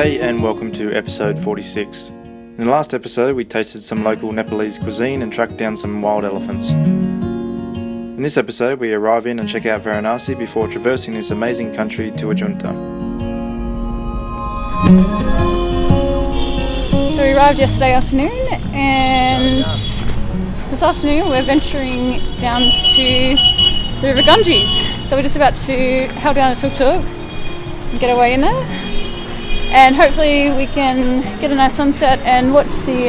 G'day and welcome to episode 46. In the last episode we tasted some local Nepalese cuisine and tracked down some wild elephants. In this episode we arrive in and check out Varanasi before traversing this amazing country to Ajanta. So we arrived yesterday afternoon and this afternoon we're venturing down to the River Ganges. So we're just about to hail down a tuk-tuk and get away in there. And hopefully we can get a nice sunset and watch the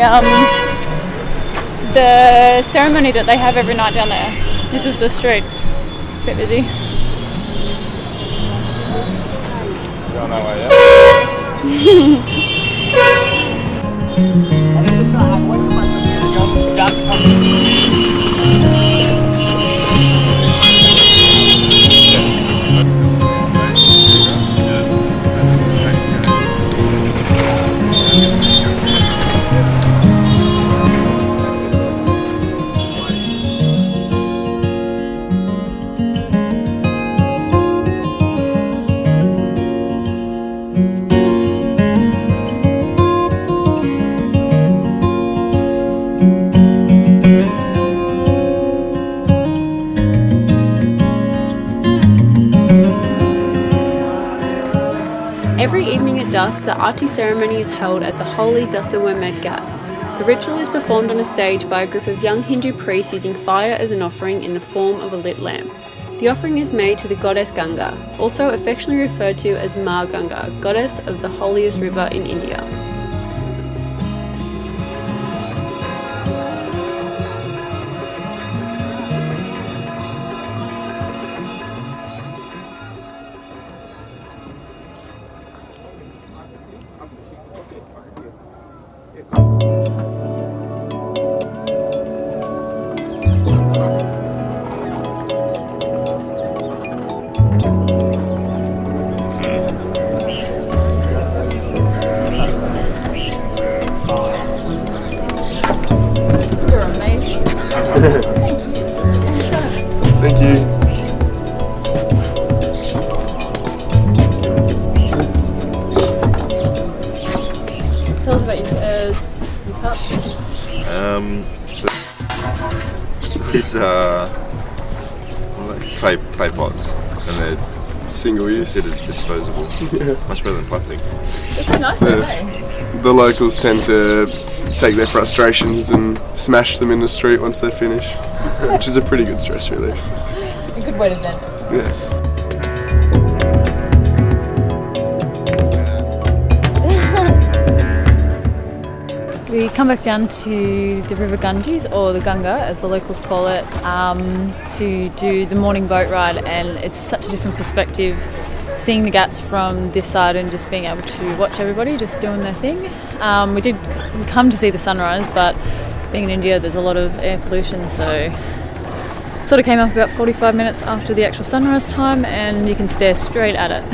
ceremony that they have every night down there. This is the street. It's a bit busy. We're on our way, Every evening at dusk, the Aarti ceremony is held at the holy Dasawamedh Ghat. The ritual is performed on a stage by a group of young Hindu priests using fire as an offering in the form of a lit lamp. The offering is made to the Goddess Ganga, also affectionately referred to as Maa Ganga, goddess of the holiest river in India. Thank you. Tell us about your cup. So these are like clay pots, and they're Single use. considered disposable. Much better than plastic. It's so nice though, eh? The locals tend to take their frustrations and smash them in the street once they're finished, which is a pretty good stress relief. A good way to vent. Yeah. We come back down to the River Ganges, or the Ganga as the locals call it, to do the morning boat ride, and it's such a different perspective seeing the Ghats from this side and just being able to watch everybody just doing their thing. We did come to see the sunrise, but being in India there's a lot of air pollution, so it sort of came up about 45 minutes after the actual sunrise time and you can stare straight at it.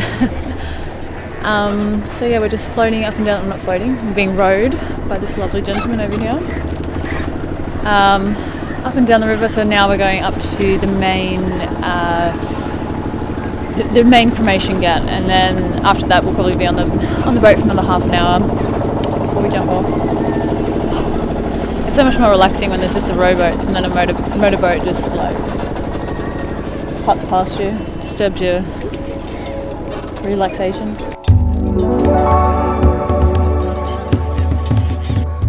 So yeah, we're just floating up and down. I'm not floating, I'm being rowed by this lovely gentleman over here. Up and down the river, so now we're going up to the main cremation ghat, and then after that we'll probably be on the boat for another half an hour before we jump off. It's so much more relaxing when there's just the rowboats, and then a motorboat just like puts past you, disturbs your relaxation.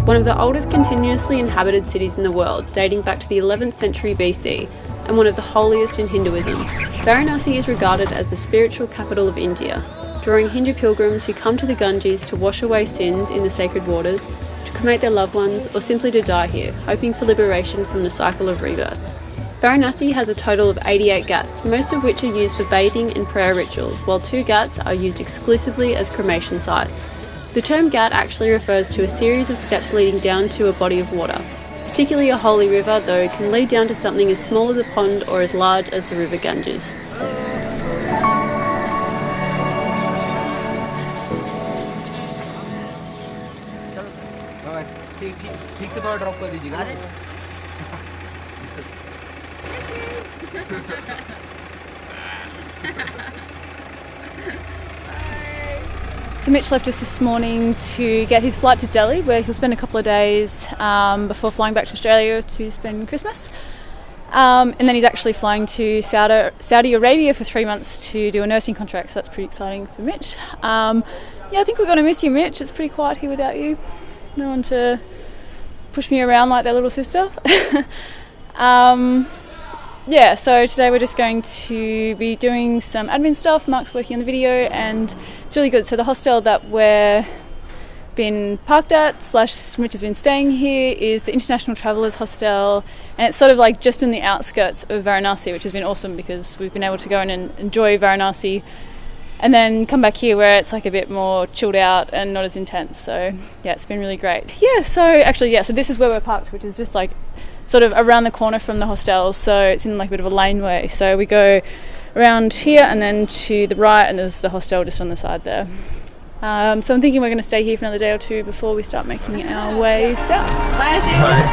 One of the oldest continuously inhabited cities in the world, dating back to the 11th century BC, and one of the holiest in Hinduism, Varanasi is regarded as the spiritual capital of India, drawing Hindu pilgrims who come to the Ganges to wash away sins in the sacred waters, to cremate their loved ones, or simply to die here, hoping for liberation from the cycle of rebirth. Varanasi has a total of 88 ghats, most of which are used for bathing and prayer rituals, while 2 ghats are used exclusively as cremation sites. The term ghat actually refers to a series of steps leading down to a body of water. Particularly a holy river, though, can lead down to something as small as a pond or as large as the River Ganges. ठीक से थोड़ा drop कर दीजिएगा। So Mitch left us this morning to get his flight to Delhi, where he'll spend a couple of days before flying back to Australia to spend Christmas. And then he's actually flying to Saudi Arabia for 3 months to do a nursing contract, so that's pretty exciting for Mitch. I think we're going to miss you, Mitch. It's pretty quiet here without you. No one to push me around like their little sister. So today we're just going to be doing some admin stuff. Mark's working on the video, and it's really good. So the hostel that we're been parked at / Mitch has been staying here is the International Travellers Hostel, and it's sort of like just in the outskirts of Varanasi, which has been awesome because we've been able to go in and enjoy Varanasi and then come back here where it's like a bit more chilled out and not as intense. So yeah, it's been really great. So this is where we're parked, which is just like sort of around the corner from the hostel, so it's in like a bit of a laneway. So we go around here and then to the right, and there's the hostel just on the side there. So I'm thinking we're going to stay here for another day or two before we start making our way south. Bye, Assi.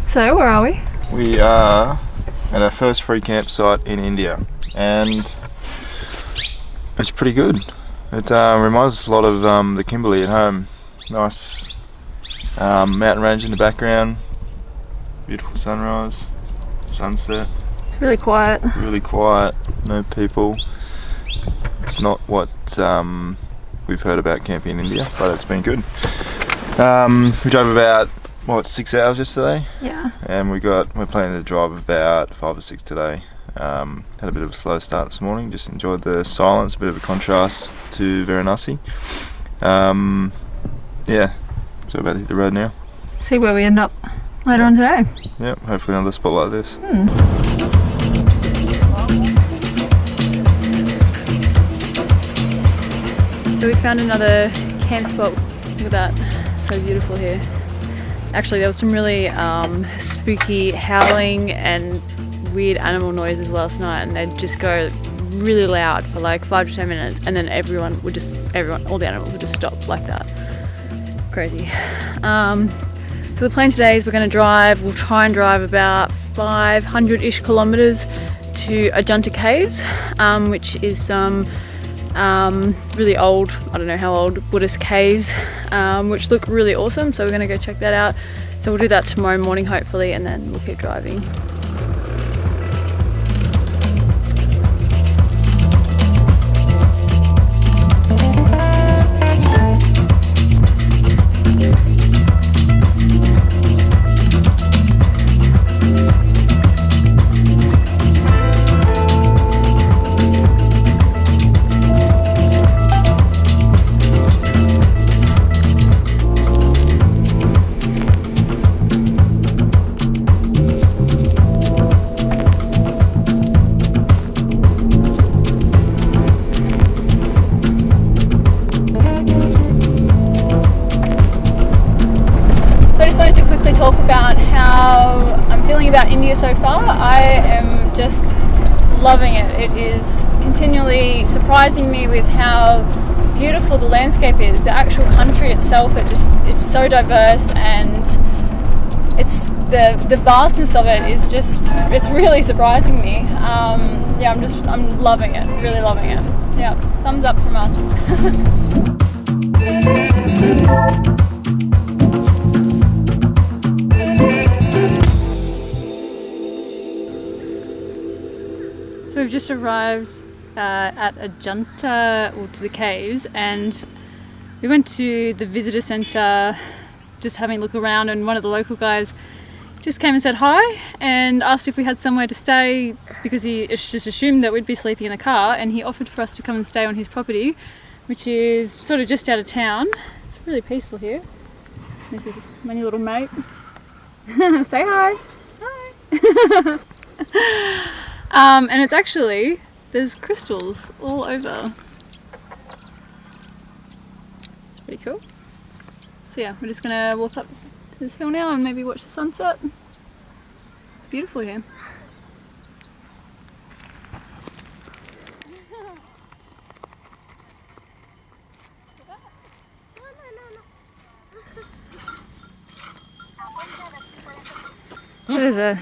So where are we? We are at our first free campsite in India, and it's pretty good. It reminds us a lot of the Kimberley at home. Nice mountain range in the background, beautiful sunrise, sunset. It's really quiet. Really quiet, no people. It's not what we've heard about camping in India, but it's been good. We drove about 6 hours yesterday? Yeah. And we're planning to drive about 5 or 6 today. Had a bit of a slow start this morning, just enjoyed the silence, a bit of a contrast to Varanasi. So we're about to hit the road now. See where we end up later on today. Yep, hopefully another spot like this. So we found another camp spot. Look at that, it's so beautiful here. Actually, there was some really spooky howling and weird animal noises last night, and they'd just go really loud for like 5 to 10 minutes, and then all the animals would just stop like that. Crazy. So the plan today is we'll try and drive about 500-ish kilometres to Ajanta Caves, which is some really old, I don't know how old, Buddhist caves, which look really awesome, so we're going to go check that out. So we'll do that tomorrow morning hopefully, and then we'll keep driving. here so far. I am just loving it. It is continually surprising me with how beautiful the landscape is. The actual country itself, it's so diverse, and it's the vastness of it is just, it's really surprising me. I'm loving it, really loving it. Yeah, thumbs up from us. So we've just arrived at Ajanta, or to the caves, and we went to the visitor centre just having a look around, and one of the local guys just came and said hi and asked if we had somewhere to stay, because he just assumed that we'd be sleeping in the car, and he offered for us to come and stay on his property, which is sort of just out of town. It's really peaceful here. This is my new little mate. Say hi. Hi. And it's actually, there's crystals all over. It's pretty cool. So yeah, we're just gonna walk up to this hill now and maybe watch the sunset. It's beautiful here. There's a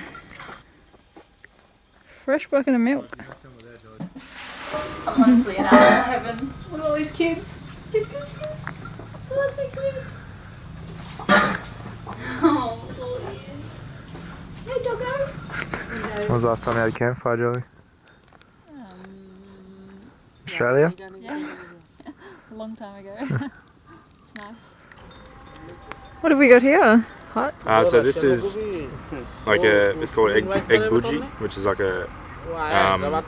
fresh bucket of milk. I'm honestly in animal heaven with all these kids. Oh, that's so cute. Oh, boys. Hey, doggo. When was the last time you had a campfire, Joey? Australia? Yeah, a long time ago. It's nice. What have we got here? Hot? So this is like it's called egg bhuji, which is like a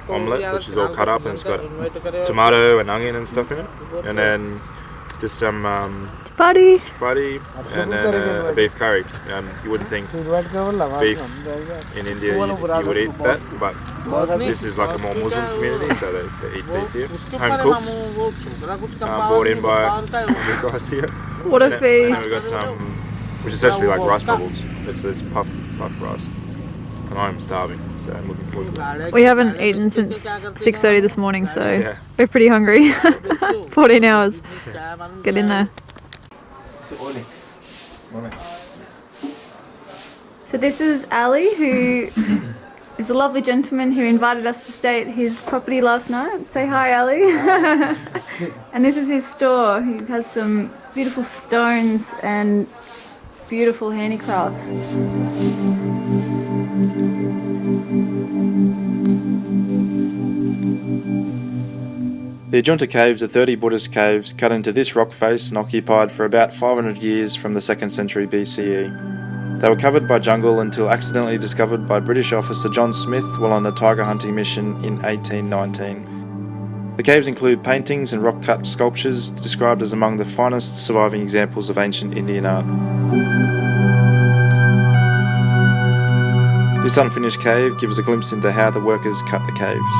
omelette, which is all cut up, and it's got tomato and onion and stuff in it, and then just some chapati, and then a beef curry. You wouldn't think beef in India you would eat that, but this is like a more Muslim community, so they eat beef here. Home cooked, brought in by the guys here. What a And feast! we got some, which is actually like rice bubbles. It's puffed rice, and I'm starving, so I'm looking forward to it. We haven't eaten since 6:30 this morning, so Yeah. we're pretty hungry. 14 hours. Get in there. So this is Ali, who is a lovely gentleman who invited us to stay at his property last night. Say hi, Ali. And this is his store. He has some beautiful stones and beautiful handicrafts. The Ajanta Caves are 30 Buddhist caves cut into this rock face and occupied for about 500 years from the 2nd century BCE. They were covered by jungle until accidentally discovered by British officer John Smith while on a tiger hunting mission in 1819. The caves include paintings and rock-cut sculptures described as among the finest surviving examples of ancient Indian art. This unfinished cave gives a glimpse into how the workers cut the caves.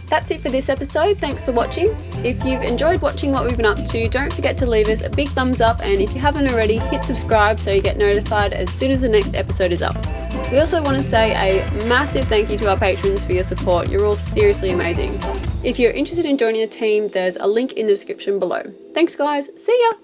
That's it for this episode. Thanks for watching. If you've enjoyed watching what we've been up to, don't forget to leave us a big thumbs up, and if you haven't already, hit subscribe so you get notified as soon as the next episode is up. We also want to say a massive thank you to our patrons for your support. You're all seriously amazing. If you're interested in joining the team, there's a link in the description below. Thanks guys, see ya!